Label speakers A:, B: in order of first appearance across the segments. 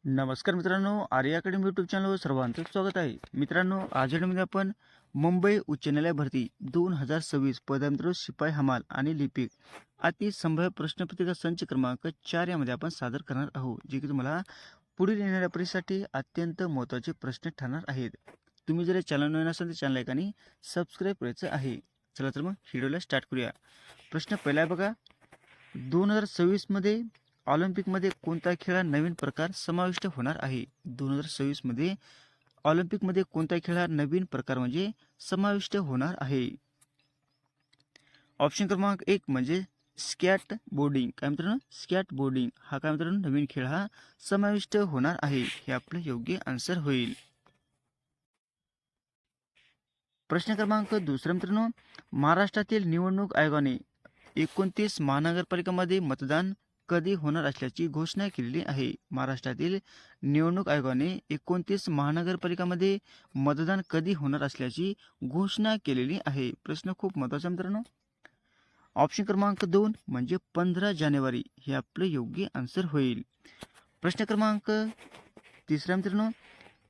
A: नमस्कार मित्रांनो, आर्य academy YouTube चॅनलवर सर्वांचं स्वागत आहे. मित्रांनो, आज मध्ये आपण मुंबई उच्च न्यायालय भरती 2026 पदवीधर शिपाई हमाल आणि लिपिक अति संभाव्य प्रश्नपत्रिका संच क्रमांक 4 यामध्ये आपण सादर करणार आहोत, जे की तुम्हाला पुढील येणाऱ्या परीक्षेसाठी अत्यंत महत्त्वाचे प्रश्न ठरणार आहेत. तुम्ही जर चॅनल नवीन असाल तर चॅनल आणि सबस्क्राईब करायचं आहे. चला तर मग व्हिडिओला स्टार्ट करूया. प्रश्न पहिला आहे बघा, 2026 मध्ये ऑलिम्पिकमध्ये कोणता खेळ हा नवीन प्रकार समाविष्ट होणार आहे? 2026 मध्ये ऑलिम्पिकमध्ये कोणता खेळ हा नवीन प्रकार म्हणजे समाविष्ट होणार आहे? ऑप्शन क्रमांक 1 म्हणजे स्कॅट बोर्डिंग. काय मित्रांनो? स्कॅट बोर्डिंग हा काय मित्रांनो नवीन खेळ हा समाविष्ट होणार आहे. हे आपलं योग्य आन्सर होईल. प्रश्न क्रमांक 2 मित्रांनो, महाराष्ट्रातील निवडणूक आयोगाने 29 महानगरपालिकांमध्ये मतदान कधी होणार असल्याची घोषणा केलेली आहे? महाराष्ट्रातील निवडणूक आयोगाने 29 महानगरपालिकांमध्ये मतदान कधी होणार असल्याची घोषणा केलेली आहे. प्रश्न खूप महत्त्वाचा मित्रांनो. ऑप्शन क्रमांक 2 म्हणजे 15 जानेवारी हे आपलं योग्य आन्सर होईल. प्रश्न क्रमांक 3 मित्रांनो,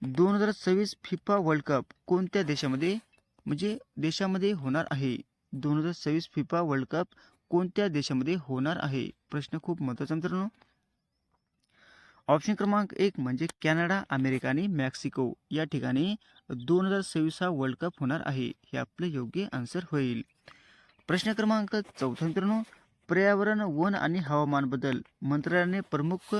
A: 2026 फिफा वर्ल्ड कप कोणत्या देशामध्ये होणार आहे? 2026 फिफा वर्ल्ड कप कोणत्या देशामध्ये होणार आहे? प्रश्न खूप महत्त्वाचा मित्रांनो. ऑप्शन क्रमांक 1 म्हणजे कॅनडा, अमेरिका आणि मेक्सिको या ठिकाणी 2026 हा वर्ल्ड कप होणार आहे. हे आपलं योग्य आन्सर होईल. प्रश्न क्रमांक 4 मित्रांनो, पर्यावरण, वन आणि हवामान बदल मंत्रालयाने प्रमुख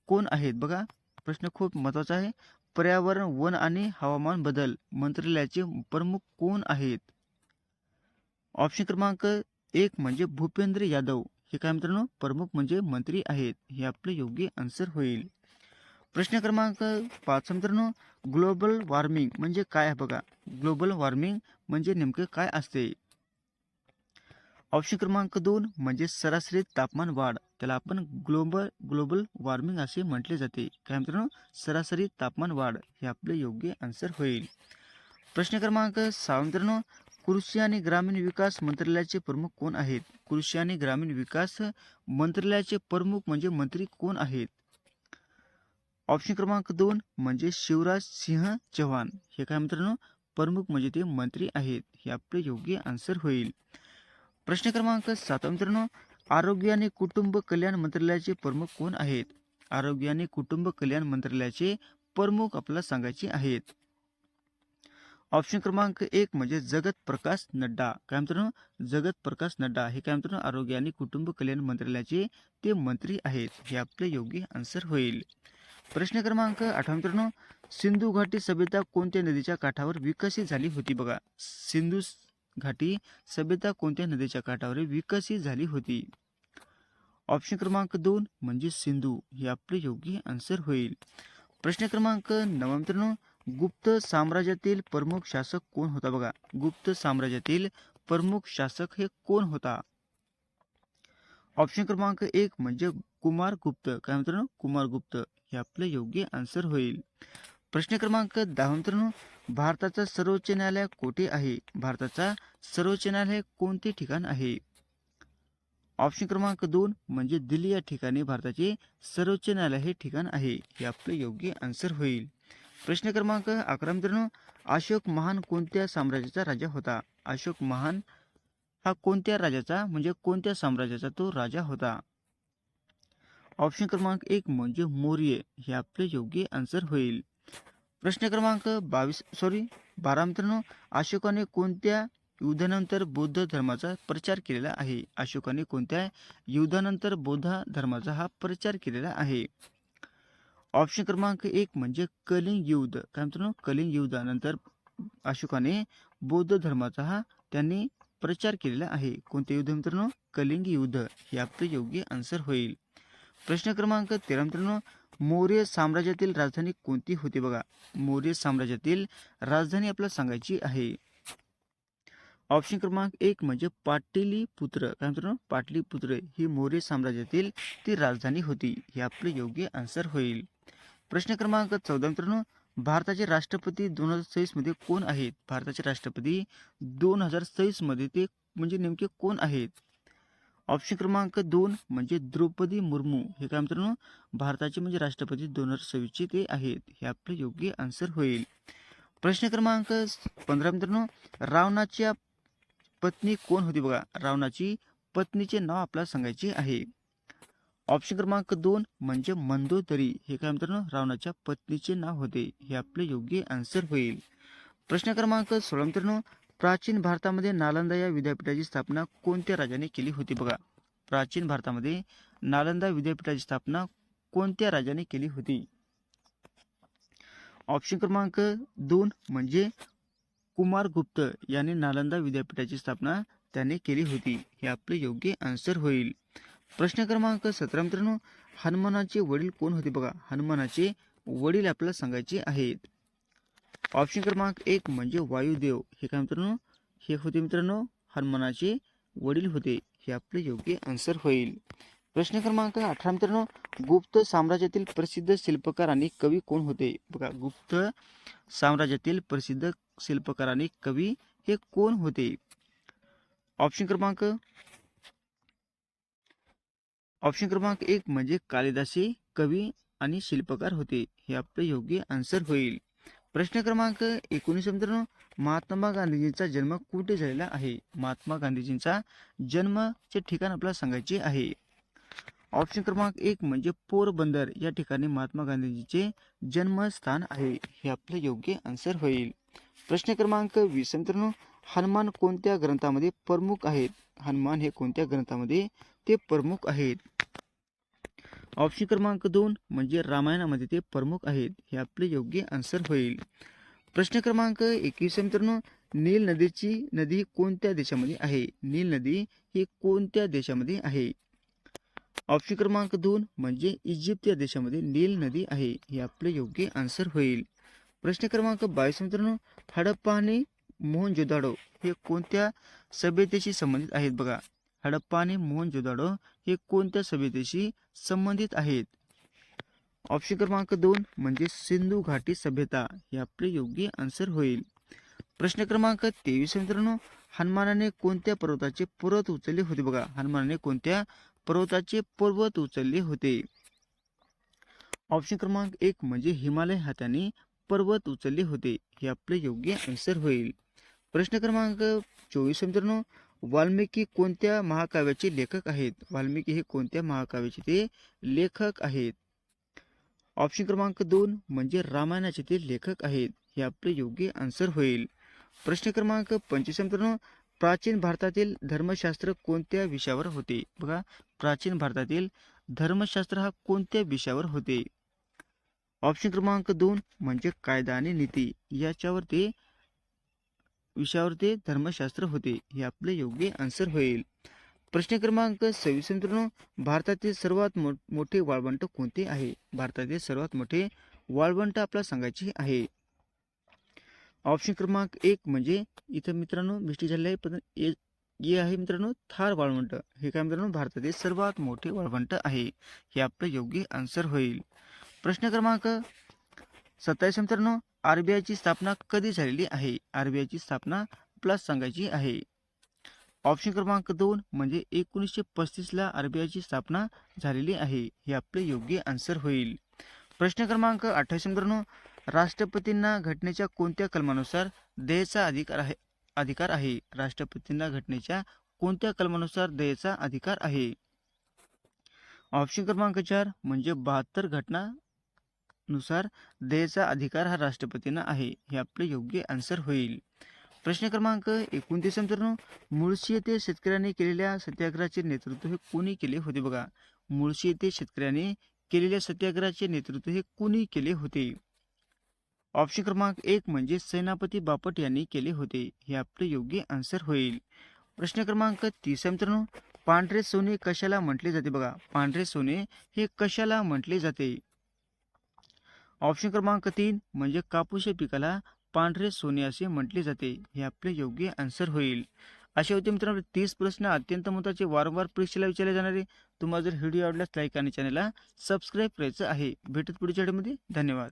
A: कोण आहेत? बघा, प्रश्न खूप महत्त्वाचा आहे. पर्यावरण, वन आणि हवामान बदल मंत्रालयाचे प्रमुख कोण आहेत? ऑप्शन क्रमांक 1 म्हणजे भूपेंद्र यादव हे काय मित्रांनो प्रमुख म्हणजे मंत्री आहेत. हे आपले योग्य आन्सर होईल. प्रश्न क्रमांक 5 मित्रांनो, ग्लोबल वॉर्मिंग म्हणजे काय आहे? बघा, ग्लोबल वॉर्मिंग म्हणजे नेमकं काय असते? ऑप्शन क्रमांक 2 म्हणजे सरासरी तापमान वाढ, त्याला आपण ग्लोबल वॉर्मिंग असे म्हटले जाते. काय मित्रांनो? सरासरी तापमान वाढ हे आपले योग्य आन्सर होईल. प्रश्न क्रमांक 6 मित्रांनो, कृषी आणि ग्रामीण विकास मंत्रालयाचे प्रमुख कोण आहेत? कृषी आणि ग्रामीण विकास मंत्रालयाचे प्रमुख म्हणजे मंत्री कोण आहेत? ऑप्शन क्रमांक 2 म्हणजे शिवराज सिंह चौहान हे काय मित्रांनो प्रमुख म्हणजे ते मंत्री आहेत. हे आपले योग्य आन्सर होईल. प्रश्न क्रमांक 7 मित्रांनो, आरोग्य आणि कुटुंब कल्याण मंत्रालयाचे प्रमुख कोण आहेत? आरोग्य आणि कुटुंब कल्याण मंत्रालयाचे प्रमुख आपल्याला सांगायचे आहेत. ऑप्शन क्रमांक 1 म्हणजे जगत प्रकाश नड्डा. काय मित्रांनो? जगत प्रकाश नड्डा हे काय मित्रांनो आरोग्य आणि कुटुंब कल्याण मंत्रालयाचे ते मंत्री आहेत. हे आपले योग्य आन्सर होईल. प्रश्न क्रमांक 8 मित्रांनो, सिंधू घाटी सभ्यता कोणत्या नदीच्या काठावर विकसित झाली होती? बघा, सिंधू घाटी सभ्यता कोणत्या नदीच्या काठावर विकसित झाली होती? ऑप्शन क्रमांक 2 म्हणजे सिंधू हे आपले योग्य आन्सर होईल. प्रश्न क्रमांक 9 मित्रांनो, गुप्त साम्राज्यातील प्रमुख शासक कोण होता? बघा, गुप्त साम्राज्यातील प्रमुख शासक हे कोण होता? ऑप्शन क्रमांक 1 म्हणजे कुमारगुप्त. काय मित्रांनो? कुमारगुप्त हे आपले योग्य आन्सर होईल. प्रश्न क्रमांक 10 मित्रांनो, भारताचा सर्वोच्च न्यायालय कोठे आहे? भारताचा सर्वोच्च न्यायालय कोणते ठिकाण आहे? ऑप्शन क्रमांक 2 म्हणजे दिल्ली या ठिकाणी भारताचे सर्वोच्च न्यायालय हे ठिकाण आहे. हे आपले योग्य आन्सर होईल. प्रश्न क्रमांक 11 मित्रांनो, अशोक महान कोणत्या साम्राज्याचा राजा होता? अशोक महान हा कोणत्या राजाचा म्हणजे कोणत्या साम्राज्याचा तो राजा होता? ऑप्शन क्रमांक 1 म्हणजे मौर्य हे आपले योग्य आन्सर होईल. प्रश्न क्रमांक 12 मित्रांनो, अशोकाने कोणत्या युद्धानंतर बौद्ध धर्माचा प्रचार केलेला आहे? अशोकाने कोणत्या युद्धानंतर बौद्ध धर्माचा हा प्रचार केलेला आहे? ऑप्शन क्रमांक 1 म्हणजे कलिंग युद्ध. काय मित्रांनो? कलिंग युद्धानंतर अशोकाने बौद्ध धर्माचा हा त्यांनी प्रचार केलेला आहे. कोणते युद्ध मित्रांनो? कलिंग युद्ध हे आपले योग्य आन्सर होईल. प्रश्न क्रमांक 13 मित्रांनो, मौर्य साम्राज्यातील राजधानी कोणती होती? बघा, मौर्य साम्राज्यातील राजधानी आपल्याला सांगायची आहे. ऑप्शन क्रमांक 1 म्हणजे पाटलीपुत्र. काय मित्रांनो? पाटलीपुत्र ही मौर्य साम्राज्यातील ती राजधानी होती. हे आपले योग्य आन्सर होईल. प्रश्न क्रमांक 14 मित्रांनो, भारताचे राष्ट्रपती 2026 मध्ये कोण आहेत? भारताचे राष्ट्रपती 2026 मध्ये ते म्हणजे नेमके कोण आहेत? ऑप्शन क्रमांक 2 म्हणजे द्रौपदी मुर्मू. हे काय मित्रांनो भारताचे म्हणजे राष्ट्रपती 2026 ते आहेत. हे आपलं योग्य आन्सर होईल. प्रश्न क्रमांक 15 मित्रांनो, रावणाच्या पत्नी कोण होती बघा. रावणाची पत्नीचे नाव आपल्याला सांगायचे आहे. ऑप्शन क्रमांक 2 म्हणजे मंदोदरी. हे काय मित्रांनो रावणाच्या पत्नीचे नाव होते. हे आपले योग्य आन्सर होईल. प्रश्न क्रमांक 16 मित्रांनो, प्राचीन भारतामध्ये नालंदा या विद्यापीठाची स्थापना कोणत्या राजाने केली होती बघा. प्राचीन भारतामध्ये नालंदा विद्यापीठाची स्थापना कोणत्या राजाने केली होती. ऑप्शन क्रमांक 2 म्हणजे कुमारगुप्त यांनी नालंदा विद्यापीठाची स्थापना त्याने केली होती. हे आपले योग्य आन्सर होईल. प्रश्न क्रमांक 17 मित्रांनो, हनुमानाचे वडील कोण होते बघा. हनुमानाचे वडील आपल्याला सांगायचे आहेत. ऑप्शन क्रमांक 1 म्हणजे वायुदेव. हे काय मित्रांनो हे होते मित्रांनो हनुमानाचे वडील होते. हे आपले योग्य आन्सर होईल. प्रश्न क्रमांक 18 मित्रांनो, गुप्त साम्राज्यातील प्रसिद्ध शिल्पकार आणि कवी कोण होते बघा. गुप्त साम्राज्यातील प्रसिद्ध शिल्पकार आणि कवी हे कोण होते. ऑप्शन क्रमांक 1 म्हणजे कालिदासी कवी आणि शिल्पकार होते. हे आपले योग्य आन्सर होईल. प्रश्न क्रमांक 19 मित्रांनो, महात्मा गांधीजींचा जन्म कुठे झालेला आहे. महात्मा गांधीजींचा जन्मचे ठिकाण आपल्याला सांगायचे आहे. ऑप्शन क्रमांक 1 म्हणजे पोरबंदर या ठिकाणी महात्मा गांधीजीचे जन्मस्थान आहे. हे आपले योग्य आन्सर होईल. प्रश्न क्रमांक 20 मित्रांनो, हनुमान कोणत्या ग्रंथामध्ये प्रमुख आहेत. हनुमान हे कोणत्या ग्रंथामध्ये ते प्रमुख आहेत. ऑप्शन क्रमांक 2 म्हणजे रामायणामध्ये ते प्रमुख आहेत. हे आपले योग्य आन्सर होईल. प्रश्न क्रमांक 21 मित्रांनो, नील नदी कोणत्या देशामध्ये आहे. नील नदी ही कोणत्या देशामध्ये आहे. ऑप्शन क्रमांक 2 म्हणजे इजिप्त या देशामध्ये नील नदी आहे. हे आपले योग्य आन्सर होईल. प्रश्न क्रमांक 22 मित्रांनो, हडप्पा आणि मोहनजोदाडो हे कोणत्या सभ्यतेशी संबंधित आहेत बघा. हडप्पा आणि मोहनजोदाडो हे कोणत्या सभ्यतेशी संबंधित आहेत. ऑप्शन क्रमांक 2 म्हणजे सिंधू घाटी सभ्यता. हे आपले योग्य आन्सर होईल. प्रश्न क्रमांक 23 मित्रांनो, हनुमानाने कोणत्या पर्वताचे पर्वत उचलले होते बघा. हनुमानाने कोणत्या पर्वताचे पर्वत उचलले होते. ऑप्शन क्रमांक 1 म्हणजे हिमालय हा त्याने पर्वत उचलले होते. हे आपले योग्य आन्सर होईल. प्रश्न क्रमांक 24 मित्रांनो, वाल्मिकी कोणत्या महाकाव्याचे लेखक आहेत. वाल्मिकी हे कोणत्या महाकाव्याचे ते लेखक आहेत. ऑप्शन क्रमांक 2 म्हणजे रामायणाचे ते लेखक आहेत. हे आपले योग्य आन्सर होईल. प्रश्न क्रमांक 25 मित्रांनो, प्राचीन भारतातील धर्मशास्त्र कोणत्या विषयावर होते बघा. प्राचीन भारतातील धर्मशास्त्र हा कोणत्या विषयावर होते. ऑप्शन क्रमांक 2 म्हणजे कायदा आणि नीती याच्यावर ते विषयावर ते धर्मशास्त्र होते. हे आपले योग्य आन्सर होईल. प्रश्न क्रमांक 26 मित्रांनो, भारतातील सर्वात मोठे वाळवंट कोणते आहे. भारतातील सर्वात मोठे वाळवंट आपल्याला सांगायचे आहे. ऑप्शन क्रमांक 1 म्हणजे इथं मित्रांनो मिस्टेक झालेली आहे, पण हे आहे मित्रांनो थार वाळवंट. हे काय मित्रांनो भारतातील सर्वात मोठे वाळवंट आहे. हे आपलं योग्य आन्सर होईल. प्रश्न क्रमांक 27 मित्रांनो, आरबीआयची स्थापना कधी झालेली आहे. आरबीआयची स्थापना प्लस सांगायची आहे. ऑप्शन क्रमांक 2 म्हणजे 1935ला आरबीआयची स्थापना झालेली आहे. हे आपले योग्य आन्सर होईल. प्रश्न क्रमांक 28 मित्रांनो, राष्ट्रपतींना घटनेच्या कोणत्या कलमानुसार देयचा अधिकार आहे. राष्ट्रपतींना घटनेच्या कोणत्या कलमानुसार देयचा अधिकार आहे. ऑप्शन क्रमांक 4 म्हणजे 72 घटनानुसार देयचा अधिकार हा राष्ट्रपतींना आहे. हे आपले योग्य आन्सर होईल. प्रश्न क्रमांक 29 मित्रांनो, मुळशी येथे शेतकऱ्यांनी केलेल्या सत्याग्रहाचे नेतृत्व हे कोणी केले होते बघा. मुळशी येथे शेतकऱ्यांनी केलेल्या सत्याग्रहाचे नेतृत्व हे कोणी केले होते. ऑप्शन क्रमांक 1 म्हणजे सेनापती बापट यांनी केले होते. हे आपले योग्य आन्सर होईल. प्रश्न क्रमांक 30 मित्रांनो, पांढरे सोने कशाला म्हटले जाते बघा. पांढरे सोने हे कशाला म्हटले जाते. ऑप्शन क्रमांक 3 म्हणजे कापूस या पिकाला पांढरे सोने असे म्हटले जाते. हे आपले योग्य आन्सर होईल. असे होते मित्रांनो 30 प्रश्न अत्यंत महत्त्वाचे वारंवार परीक्षेला विचारले जाणारे. तुम्हाला जर व्हिडिओ आवडल्यास लाईक आणि चॅनलला सबस्क्राईब करायचं आहे. भेटत पुढच्या व्हिडिओमध्ये. धन्यवाद.